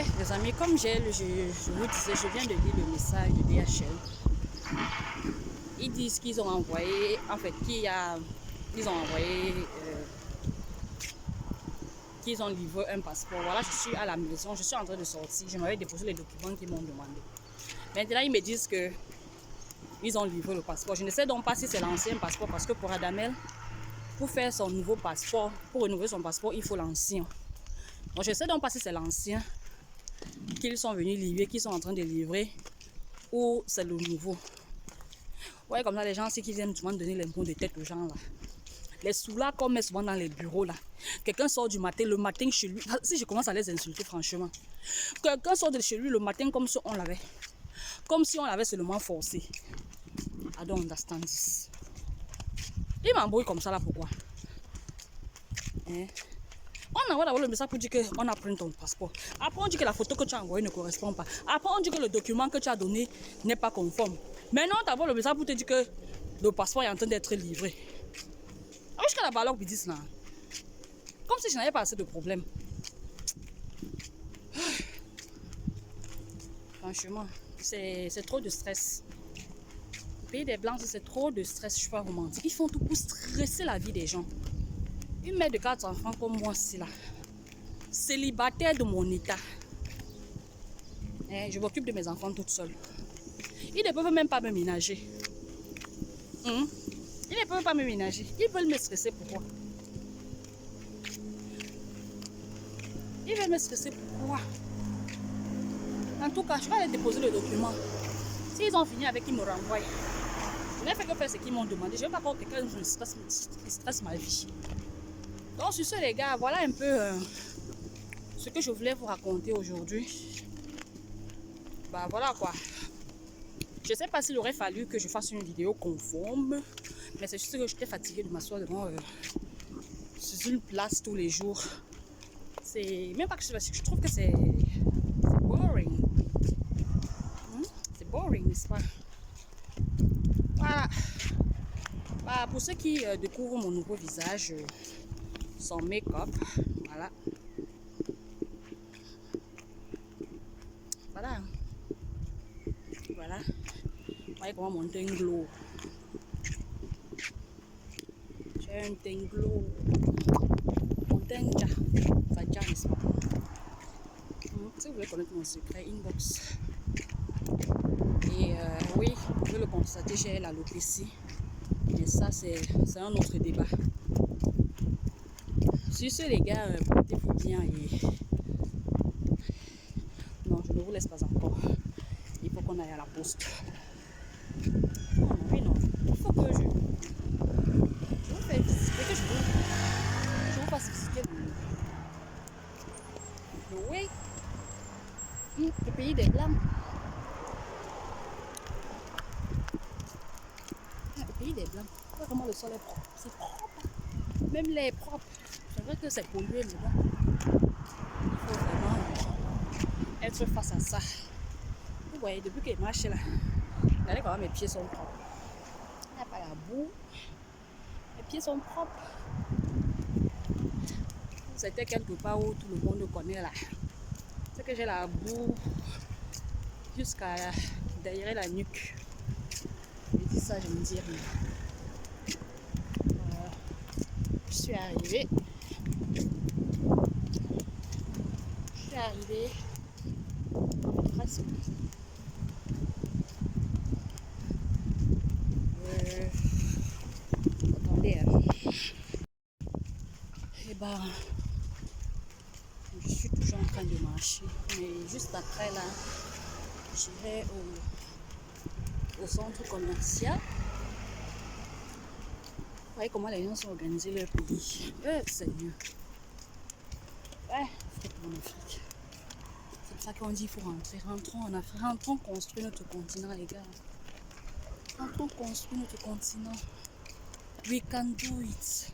Ouais, les amis, comme je vous disais, je viens de lire le message de DHL. Ils disent qu'ils ont envoyé, en fait, ils ont envoyé, qu'ils ont livré un passeport. Voilà, je suis à la maison, je suis en train de sortir. Je m'avais déposé les documents qu'ils m'ont demandé. Maintenant, ils me disent que ils ont livré le passeport. Je ne sais donc pas si c'est l'ancien passeport parce que pour Adamel, pour faire son nouveau passeport, pour renouveler son passeport, il faut l'ancien. Donc, je ne sais donc pas si c'est l'ancien qu'ils sont venus livrer, qu'ils sont en train de livrer, ou c'est le nouveau. Ouais, comme ça, les gens aussi qui viennent souvent donner les mots de tête aux gens là. Les sous-là qu'on met souvent dans les bureaux là. Quelqu'un sort du matin, le matin chez lui. Si je commence à les insulter, franchement. Quelqu'un sort de chez lui le matin comme si on l'avait. Comme si on l'avait seulement forcé. I don't understand this. Il m'embrouille comme ça là, pourquoi? Hein? On envoie d'abord le message pour dire qu'on a pris ton passeport. Après, on dit que la photo que tu as envoyée ne correspond pas. Après, on dit que le document que tu as donné n'est pas conforme. Maintenant, on t'envoie le message pour te dire que le passeport est en train d'être livré. Ah, jusqu'à la balade, ils disent là. Comme si je n'avais pas assez de problèmes. Franchement, c'est trop de stress. Le pays des Blancs, c'est trop de stress. Je ne suis pas romantique. Ils font tout pour stresser la vie des gens. Une mère de 4 enfants comme moi, c'est là. Célibataire de mon état. Je m'occupe de mes enfants toute seule. Ils ne peuvent même pas me ménager. Ils ne peuvent pas me ménager. Ils veulent me stresser, pourquoi? Ils veulent me stresser, pourquoi? En tout cas, je vais aller déposer le document. S'ils ont fini avec, ils me renvoient. Je n'ai fait que faire ce qu'ils m'ont demandé. Je ne veux pas que quelqu'un me stresse ma vie. Donc, sur ce, les gars, voilà un peu ce que je voulais vous raconter aujourd'hui. Bah, voilà quoi. Je ne sais pas s'il aurait fallu que je fasse une vidéo conforme. Mais c'est juste que j'étais fatiguée de m'asseoir devant sur une place tous les jours. C'est même pas que je trouve que c'est boring. C'est boring, n'est-ce pas? Voilà. Bah, pour ceux qui découvrent mon nouveau visage sans make-up, voilà. Voilà. Voilà. Vous voyez comment mon teint glow. J'ai un teint glow. Mon teint déjà, n'est-ce pas? Si vous voulez connaître mon secret, inbox. Et oui, vous pouvez le constater, j'ai l'alopécie. Mais ça, c'est un autre débat. Sur ce, les gars, portez-vous bien et... Non, je ne vous laisse pas encore. Il faut qu'on aille à la poste. Non, oui, non. Il faut que je vous fasse visiter, que je vous fasse visiter le pays des Blancs. Le pays des Blancs. Regarde comment le sol est propre. C'est propre. Même l'air est propre. C'est vrai que c'est pollué, mais bon. Il faut vraiment être face à ça. Vous voyez, depuis que je marche là, regardez comment mes pieds sont propres. Il n'y a pas la boue. Mes pieds sont propres. C'était quelque part où tout le monde connaît là. C'est que j'ai la boue jusqu'à derrière la nuque. Je dis ça, je me dis rien. Je suis arrivée. Presque. Attendez. Et ben, je suis toujours en train de marcher. Mais juste après là, j'irai au centre commercial. Vous voyez comment les gens sont organisés leur pays. C'est mieux. Ouais, c'est pour l'Afrique. C'est pour ça qu'on dit qu'il faut rentrer. Rentrons en Afrique. Rentrons construire notre continent, les gars. Rentrons construire notre continent. We can do it.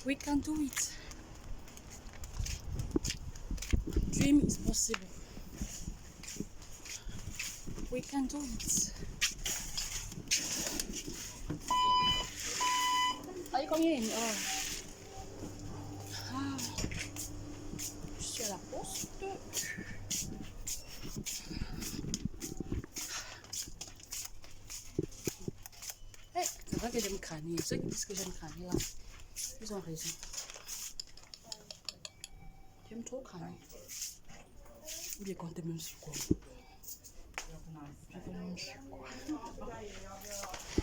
We can do it. Dream is possible. We can do it. Are you coming in? Oh. Ah. Je suis à la crâner. Ceux qui disent que j'aime crâner là, ils ont raison. J'aime trop crâner. Ou bien compter même sur quoi. Je vais même sur quoi.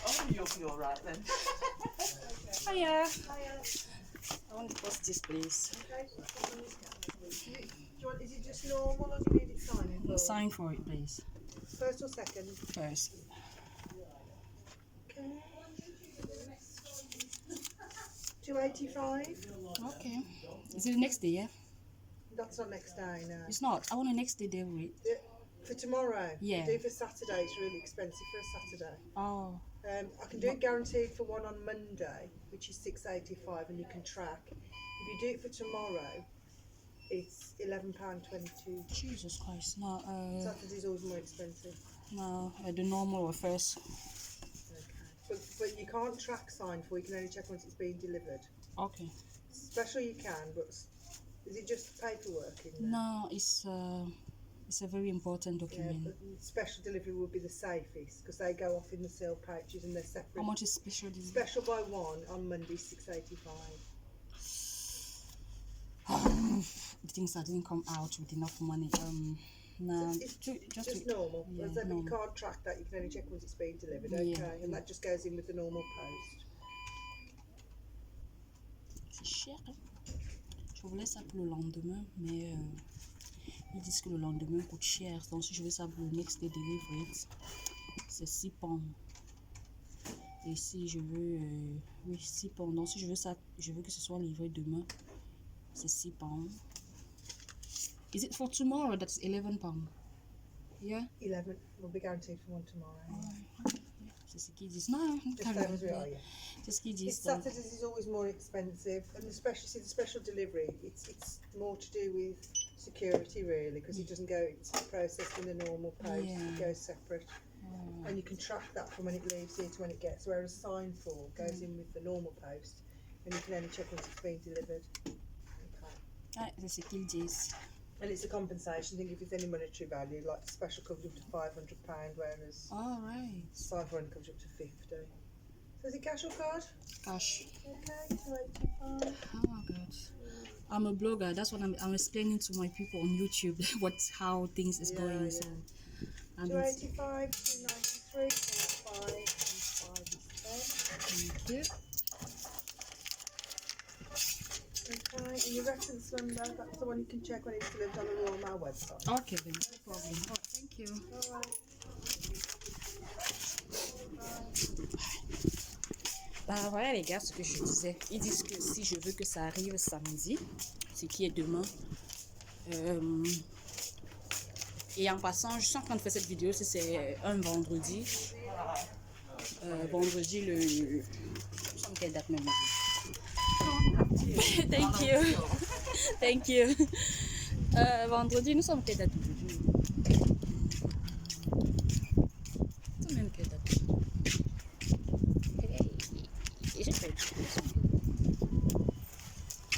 Oh, you'll be alright then. Hiya. I want to post this place. Is it just normal or do you need it signing for? Sign for it, please. First or second? First. Okay. 285? Okay. Is it the next day, yeah? That's not next day, no. It's not. I want the next day there with. For tomorrow? Yeah. Do for Saturday, it's really expensive for a Saturday. Oh. I can do it guaranteed for one on Monday, which is 685, and you can track. If you do it for tomorrow, it's £11.22. Jesus Christ. No, Saturday's always more expensive. no, the normal or first. Okay. But you can't track sign for, you can only check once it's being delivered. Okay. Special you can, but is it just paperwork in there? No, it's a very important Yeah, document. but special delivery would be the safest because they go off in the seal pouches and they're separate. How much is special delivery? Special by one on Monday, 685. The things that didn't come out with enough money. No, It's just just normal. yeah, As I said, but you normal. can't track that. You can only check once it's being delivered. Yeah, Okay, and that just goes in with the normal post. C'est cher. Hein? Je voulais ça pour le lendemain, mais ils disent que le lendemain coûte cher. Donc si je veux ça pour le next day delivery, c'est 6 pounds. Et si je veux, oui, 6 pounds. Donc si je veux ça, je veux que ce soit livré demain, c'est 6 pounds. Is it for tomorrow? That's 11 pounds. Yeah? 11 will be guaranteed for one tomorrow. C'est ce qu'ils disent. Non, Just same as we are, yeah. c'est ce qu'ils It's disent. Donc, Saturdays is always more expensive, and especially see the special delivery. It's more to do with security really, because it doesn't go. It's processed in the normal post. Yeah. It goes separate, and you can track that from when it leaves here to when it gets. Whereas sign for goes in with the normal post, and you can only check once it's being delivered. Okay. c'est ce qu'ils disent. And it's a compensation thing if there's any monetary value, like the special comes up to £500, whereas All right. sign for only comes up to 50. So is it cash or card? Gosh. Okay, 285. Oh my God. I'm a blogger. That's what I'm explaining to my people on YouTube how things is Yeah, going. yeah. So I'm 285, 293, 45, and 5 is thank you. 10. Okay, and your reference number, that's the one you can check when it's delivered on the Royal Mail website. Okay then, no problem. All right, thank you. Alright. Bah voilà les gars, ce que je disais. Ils disent que si je veux que ça arrive samedi, ce qui est demain. Et en passant, je suis en train de faire cette vidéo, c'est un vendredi. Vendredi le... Je sais pas quelle date même. Thank you. Thank you. Vendredi, nous sommes quelle date aujourd'hui? Nous sommes même quelle date? Hey, j'ai perdu.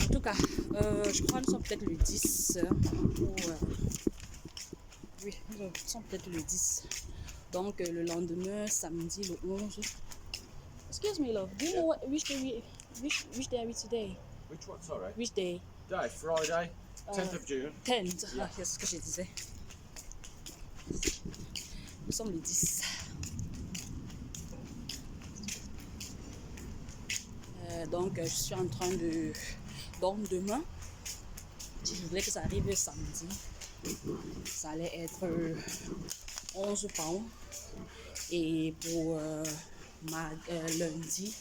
En tout cas, je crois que nous sommes peut-être le 10. Oui, nous sommes peut-être le 10. Donc le lendemain, samedi, le 11. Excuse me, love. Do you know which day are we today? Which one, sorry? Which day? Day, Friday, 10th of June. 10. Ah, c'est ce que je disais. Nous sommes le 10. Donc, je suis en train de... Donc, demain, si je voulais que ça arrive samedi, ça allait être 11 pounds. Et pour lundi,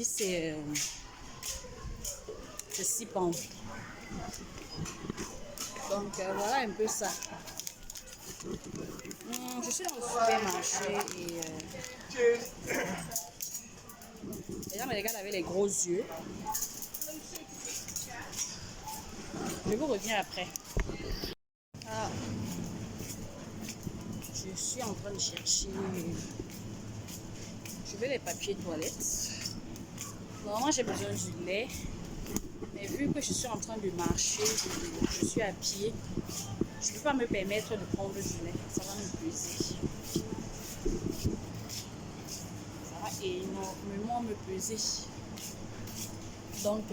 c'est 6 pounds. Donc voilà un peu ça. Je suis dans le supermarché et les gens me regardent avec les gros yeux. Je vous reviens après. Ah. Je suis en train de chercher. Je veux les papiers toilettes. Normalement, j'ai besoin du lait. Mais vu que je suis en train de marcher, je suis à pied, je ne peux pas me permettre de prendre du lait. Ça va me peser. Ça va énormément me peser. Donc,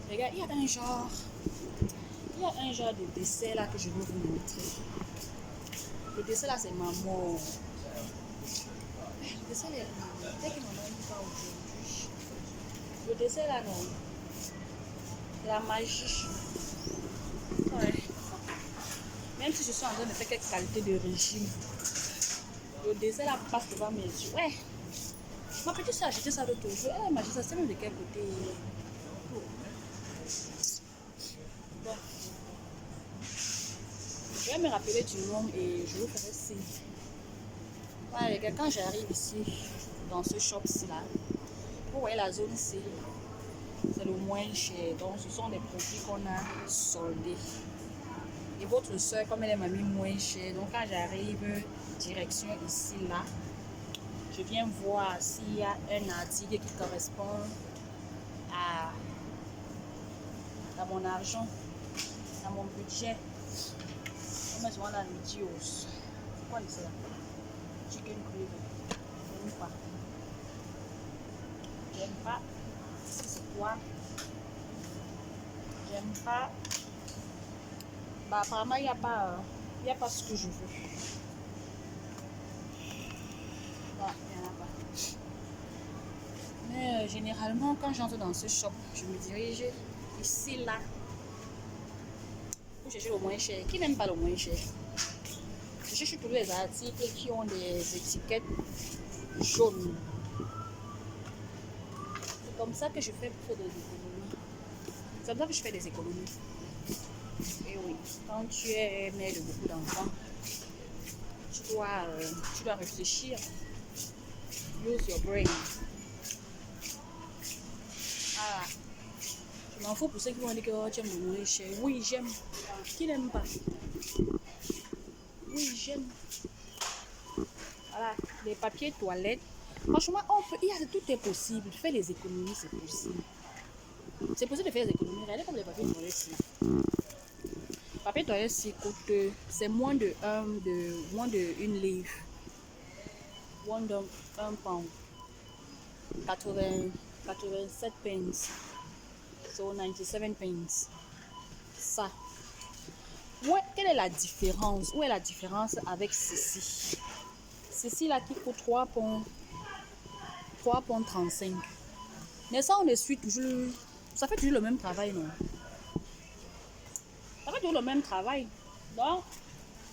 regarde, il y a un genre de dessert là que je veux vous montrer. Le dessert là, c'est ma mort. Le dessert est dès qu'il m'en donne pas aujourd'hui. Le dessert là, non. C'est la magie. Ouais. Même si je suis en train de faire quelques qualités de régime, le dessert là passe devant mes yeux. Ouais. Ma petite soeur a acheté ça l'autre jour. Elle a imaginé ça, c'est même de quel côté. Bon. Je vais me rappeler du nom et je vous ferai signe. Ouais, quand j'arrive ici, dans ce shop-ci là, vous voyez la zone C, c'est le moins cher. Donc, ce sont des produits qu'on a soldés. Et votre soeur, comme elle m'a mis moins cher, donc quand j'arrive direction ici là, je viens voir s'il y a un article qui correspond à mon argent, à mon budget. On met souvent dans les dios. C'est quoi ça? Chicken gravy. J'aime pas. J'aime pas. C'est quoi? J'aime pas. Bah apparemment il n'y a pas ce que je veux. Bah, il n'y en a pas. Mais généralement quand j'entre dans ce shop, je me dirige ici là pour chercher le moins cher. Qui n'aime pas le moins cher? Je cherche tous les articles qui ont des étiquettes jaunes. C'est comme ça que je fais pour des économies. C'est comme ça que je fais des économies. Et oui, quand tu es mère de beaucoup d'enfants, tu dois réfléchir. Use your brain. Ah, je m'en fous pour ceux qui vont dire que oh, tu aimes le moins cher. Oui, j'aime. Qui n'aime pas? Oui, j'aime. Voilà, les papiers toilettes. Franchement, tout est possible. Faire les économies, c'est possible. C'est possible de faire des économies. Regardez comme les papiers toilettes là. Les papiers toilettes, c'est moins de 1 livre. Moins de 1 pound. 87 pence. So 97 pence. Ça. Ouais, quelle est la différence? Où est la différence avec ceci? Ceci là qui coûte 3,35 £. Mais ça, on les suit toujours. Ça fait toujours le même travail, non? Ça fait toujours le même travail. Donc,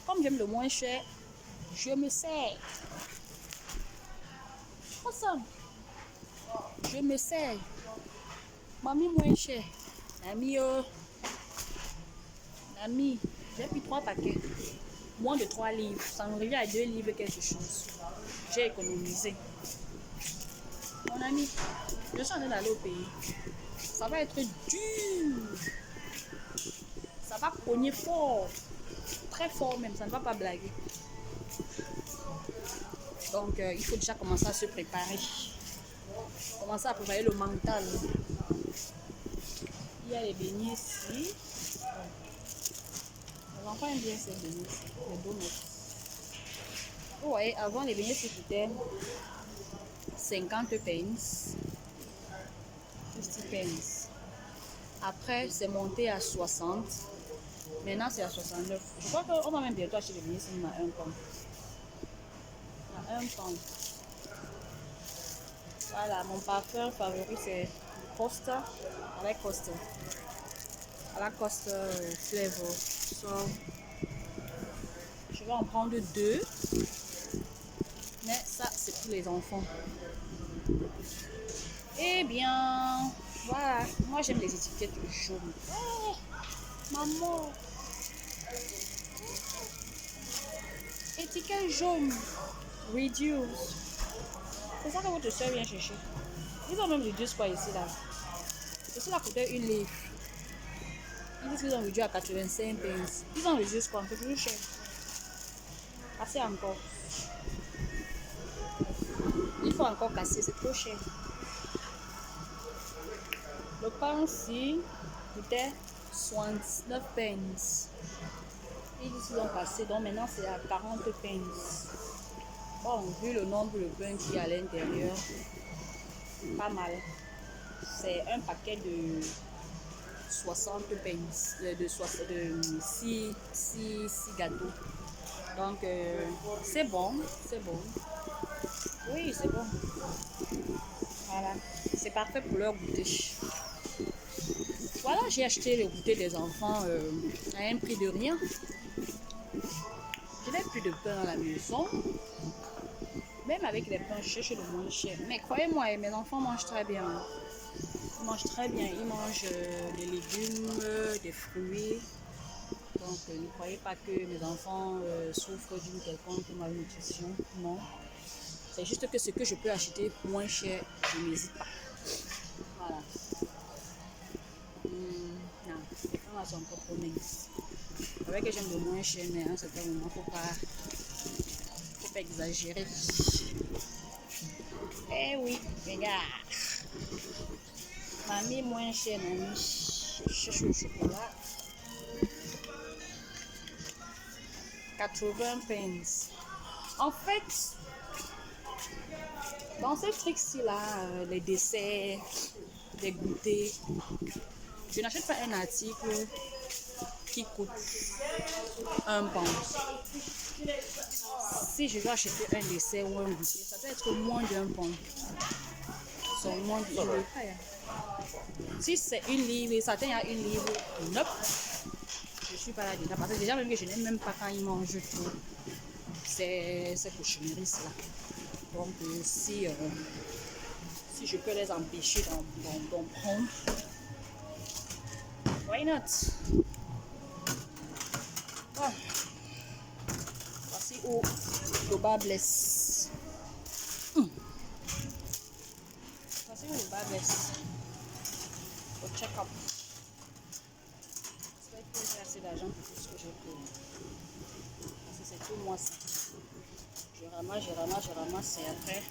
comme j'aime le moins cher, je me sers. Awesome. Je me sers. Mamie moins cher. Ami, j'ai pris 3 paquets. Moins de 3 livres. Ça me revient à 2 livres quelque chose. J'ai économisé. Mon ami, je suis en train d'aller au pays. Ça va être dur. Ça va cogner fort. Très fort même. Ça ne va pas blaguer. Donc, il faut déjà commencer à se préparer. Commencer à préparer le mental. Il y a les beignets ici. Les enfants aiment bien ces beignets ici. Les donuts. Vous voyez, avant les beignets ici coûtaient 50 pence. 50 pence. Après, c'est monté à 60. Maintenant, c'est à 69. Je crois qu'on va même bientôt acheter les beignets ici à 1 pound. À 1 pound. Voilà, mon parfum favori c'est Costa, à la Costa Flavor. So, je vais en prendre 2, mais ça c'est pour les enfants. Eh bien, voilà, moi j'aime les étiquettes jaunes. Oh, maman, étiquette jaune, reduce. C'est ça que votre soeur vient chercher. Ils ont même réduit quoi ici là. Ceci là coûtait 1 livre. Ils disent qu'ils ont réduit à 85 pence. Ils ont réduit quoi? C'est toujours cher. Casser encore. Il faut encore casser, c'est trop cher. Le pain ici coûtait 69 pence. Ils disent qu'ils ont passé, donc maintenant c'est à 40 pence. Bon, vu le nombre de pain qu'il y a à l'intérieur, pas mal. C'est un paquet de 60 pains, de 6 gâteaux. Donc, c'est bon, c'est bon. Oui, c'est bon. Voilà, c'est parfait pour leur goûter. Voilà, j'ai acheté le goûter des enfants à un prix de rien. Je n'ai plus de pain à la maison. Même avec les pains, je cherche le moins cher. Mais croyez-moi, mes enfants mangent très bien. Ils mangent très bien. Ils mangent des légumes, des fruits. Donc, ne croyez pas que mes enfants souffrent d'une quelconque malnutrition. Non. C'est juste que ce que je peux acheter moins cher, je n'hésite pas. Voilà. Non, les pains sont pas trop minces. C'est vrai que j'aime le moins cher, mais à un certain moment, faut pas exagérer. Eh oui, regarde. Mamie moins chère, mamie. Je cherche le chocolat. 80 pence. En fait, dans ce truc-ci là, les desserts, les goûters, je n'achète pas un article qui coûte 1 pound. Si je dois acheter un dessert ou un goûter, ça doit être moins d'1 pound. C'est moins de 1 livre. Si c'est 1 livre, ça tient à 1 livre, nope. Je suis pas là déjà. Parce que déjà, même que je n'aime même pas quand ils mangent tout. C'est cochonneries là. Donc, si je peux les empêcher d'en prendre, why not? Bon. Voici où le bas blesse. Voici où le bas blesse. Au check-up. J'espère que j'ai assez d'argent pour tout ce que j'ai pris. Parce que c'est tout moi ça. Je ramasse et après.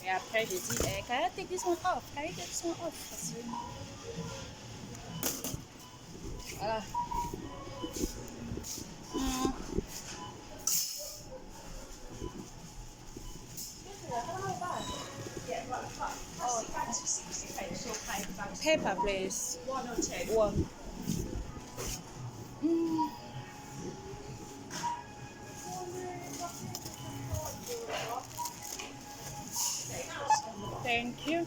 Et après, j'ai dit, can I take this one off? Can I take this one off? Parce que... Voilà. Paper, please. 1 or 2? 1. Thank you.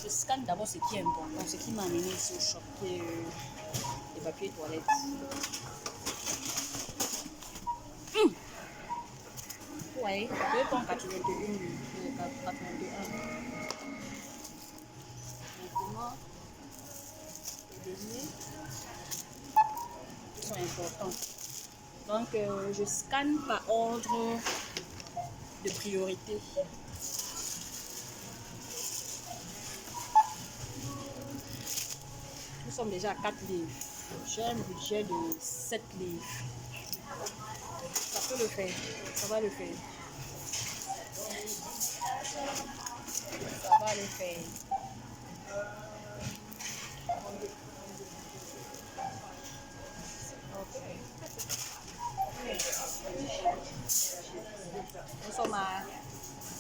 Je scanne d'abord ce qui est important, ce qui m'a amené ici au shop, qui est les papiers toilettes. Ouais, 2,81 Maintenant, les derniers sont importants. Donc, je scanne par ordre de priorité. Nous sommes déjà à 4 livres. J'ai un budget de 7 livres. Ça peut le faire. Ça va le faire. Ça va le faire. Nous sommes à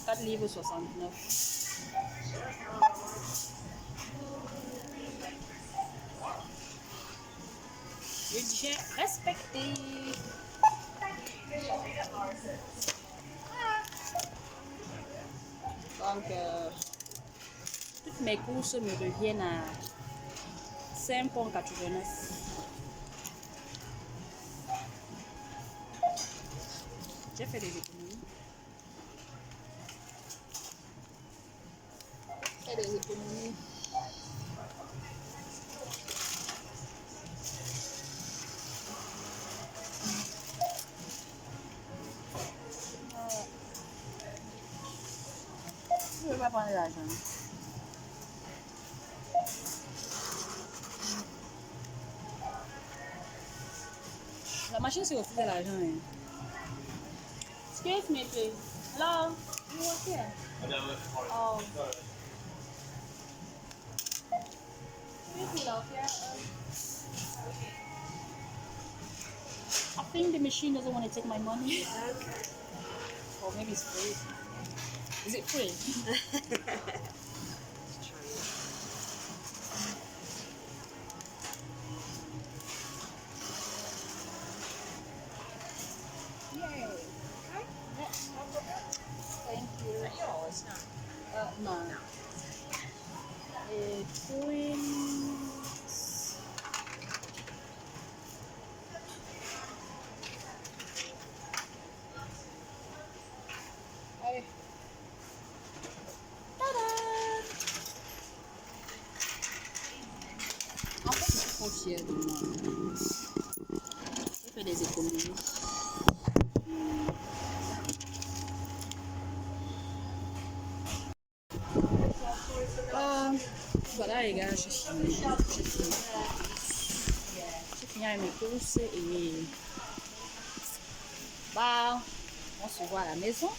4 livres 69. Budget respecté. Donc, toutes mes courses me reviennent à 5,89 £. J'ai fait des économies. J'ai des économies. Je ne vais pas prendre l'argent. La machine c'est aussi de l'argent. Hein. Excuse me, please. Hello, you work here? Oh. I think the machine doesn't want to take my money. Or maybe it's free. Is it free? Yay. Thank you. Yours? No. No. Twins. Hey. Ta-da! En fait, je suis trop fière de moi. J'ai fait des économies. Voilà les gars, j'ai fini. J'ai fini avec mes courses et bah, on se voit à la maison.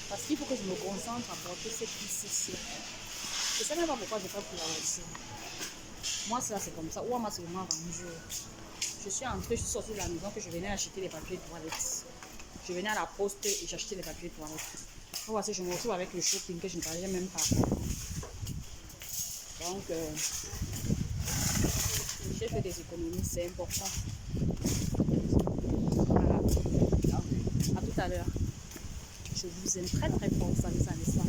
Parce qu'il faut que je me concentre à porter cette piste ici. Je ne sais même pas pourquoi je n'ai pas pris la voiture. Moi, ça c'est comme ça. Ou on m'a seulement vendu. Je suis entrée, je suis sortie de la maison que je venais acheter les papiers de toilette. Je venais à la poste et j'achetais les papiers de toilette. Voilà, je me retrouve avec le shopping que je ne parlais même pas. Donc, j'ai fait des économies, c'est important. Voilà. À tout à l'heure. Je vous aime très très fort, ça, n'est-ce pas?